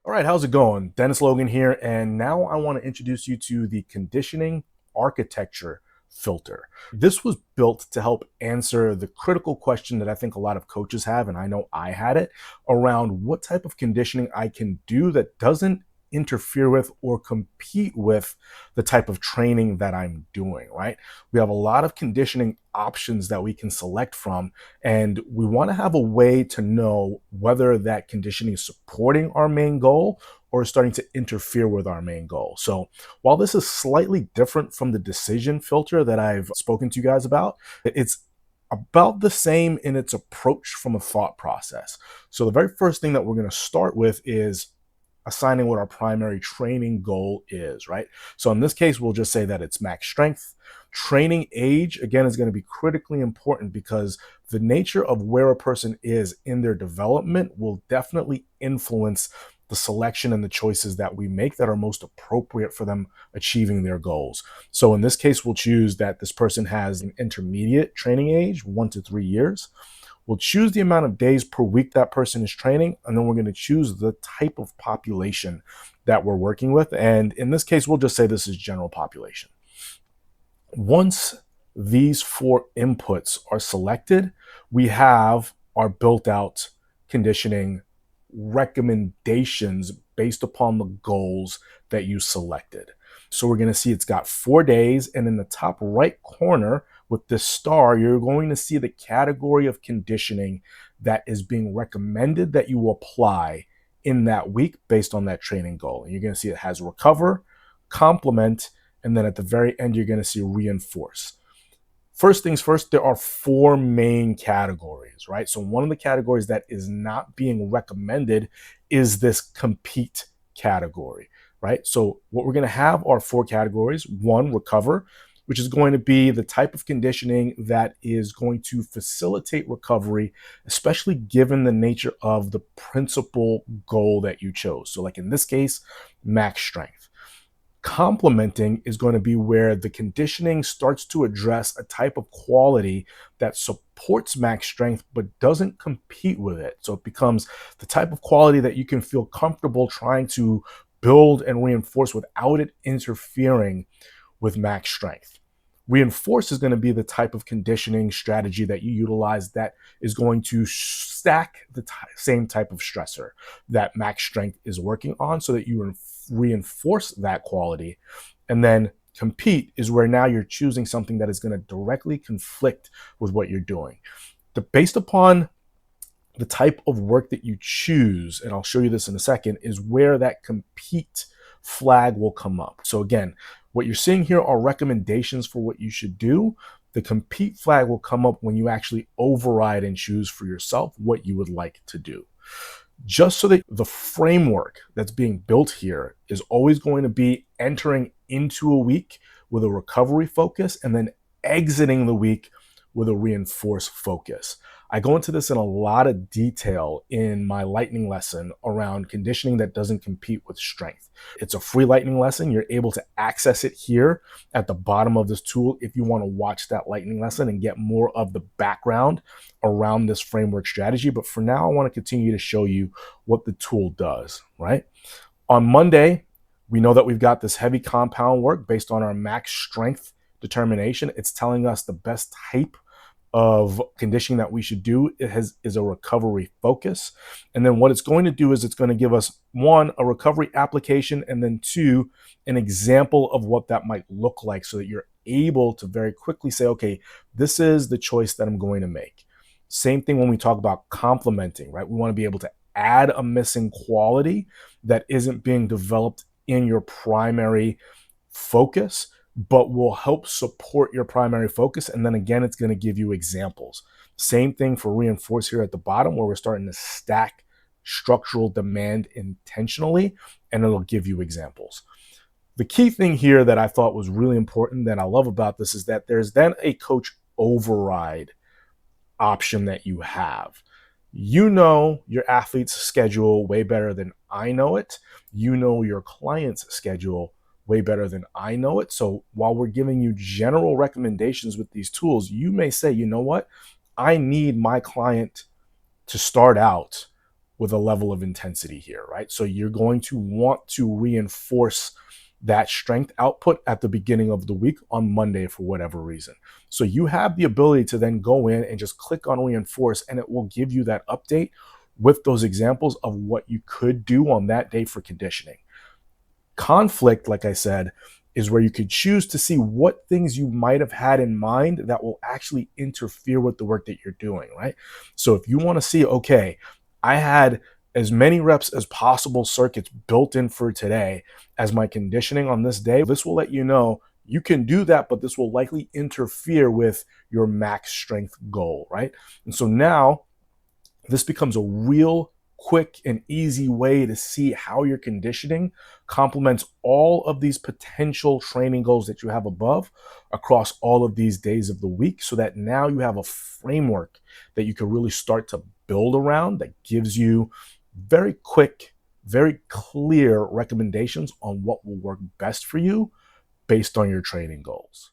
All right, how's it going? Dennis Logan here, and now I want to introduce you to the Conditioning Architecture Filter. This was built to help answer the critical question that I think a lot of coaches have, and I know I had it, around what type of conditioning I can do that doesn't interfere with or compete with the type of training that I'm doing, right? We have a lot of conditioning options that we can select from, and we want to have a way to know whether that conditioning is supporting our main goal or starting to interfere with our main goal. So while this is slightly different from the decision filter that I've spoken to you guys about, it's about the same in its approach from a thought process. So the very first thing that we're going to start with is assigning what our primary training goal is, right? So in this case, we'll just say that it's max strength. Training age, again, is going to be critically important because the nature of where a person is in their development will definitely influence the selection and the choices that we make that are most appropriate for them achieving their goals. So in this case, we'll choose that this person has an intermediate training age, 1 to 3 years. We'll choose the amount of days per week that person is training, and then we're going to choose the type of population that we're working with. And in this case, we'll just say this is general population. Once these four inputs are selected, we have our built out conditioning recommendations based upon the goals that you selected. So we're going to see it's got 4 days, and in the top right corner with this star, you're going to see the category of conditioning that is being recommended that you apply in that week based on that training goal. And you're going to see it has recover, complement, and then at the very end, you're going to see reinforce. First things first, there are four main categories, right? So one of the categories that is not being recommended is this compete category, right? So what we're going to have are four categories. One, recover, which is going to be the type of conditioning that is going to facilitate recovery, especially given the nature of the principal goal that you chose. So like in this case, max strength. Complementing is going to be where the conditioning starts to address a type of quality that supports max strength but doesn't compete with it. So it becomes the type of quality that you can feel comfortable trying to build and reinforce without it interfering with max strength. Reinforce is going to be the type of conditioning strategy that you utilize that is going to stack the same type of stressor that max strength is working on so that you reinforce that quality. And then compete is where now you're choosing something that is going to directly conflict with what you're doing. Based upon the type of work that you choose, and I'll show you this in a second, is where that compete flag will come up. So again, what you're seeing here are recommendations for what you should do. The compete flag will come up when you actually override and choose for yourself what you would like to do. Just so that the framework that's being built here is always going to be entering into a week with a recovery focus and then exiting the week with a reinforced focus. I go into this in a lot of detail in my lightning lesson around conditioning that doesn't compete with strength. It's a free lightning lesson. You're able to access it here at the bottom of this tool if you want to watch that lightning lesson and get more of the background around this framework strategy. But for now, I want to continue to show you what the tool does, right? On Monday, we know that we've got this heavy compound work based on our max strength determination. It's telling us the best type of conditioning that we should do is a recovery focus. And then what it's going to do is it's going to give us, one, a recovery application, and then two, an example of what that might look like so that you're able to very quickly say, okay, this is the choice that I'm going to make. Same thing when we talk about complementing, right? We want to be able to add a missing quality that isn't being developed in your primary focus, but will help support your primary focus. And then again, it's going to give you examples. Same thing for reinforce here at the bottom, where we're starting to stack structural demand intentionally, and it'll give you examples. The key thing here that I thought was really important that I love about this is that there's then a coach override option that you have. You know your athlete's schedule way better than I know it. You know your client's schedule way better than I know it. So while we're giving you general recommendations with these tools, you may say, you know what? I need my client to start out with a level of intensity here, right? So you're going to want to reinforce that strength output at the beginning of the week on Monday for whatever reason. So you have the ability to then go in and just click on reinforce, and it will give you that update with those examples of what you could do on that day for conditioning. Conflict, like I said, is where you could choose to see what things you might have had in mind that will actually interfere with the work that you're doing, right? So if you want to see, okay, I had as many reps as possible circuits built in for today as my conditioning on this day, this will let you know you can do that, but this will likely interfere with your max strength goal, right? And so now this becomes a real quick and easy way to see how your conditioning complements all of these potential training goals that you have above across all of these days of the week, so that now you have a framework that you can really start to build around that gives you very quick, very clear recommendations on what will work best for you based on your training goals.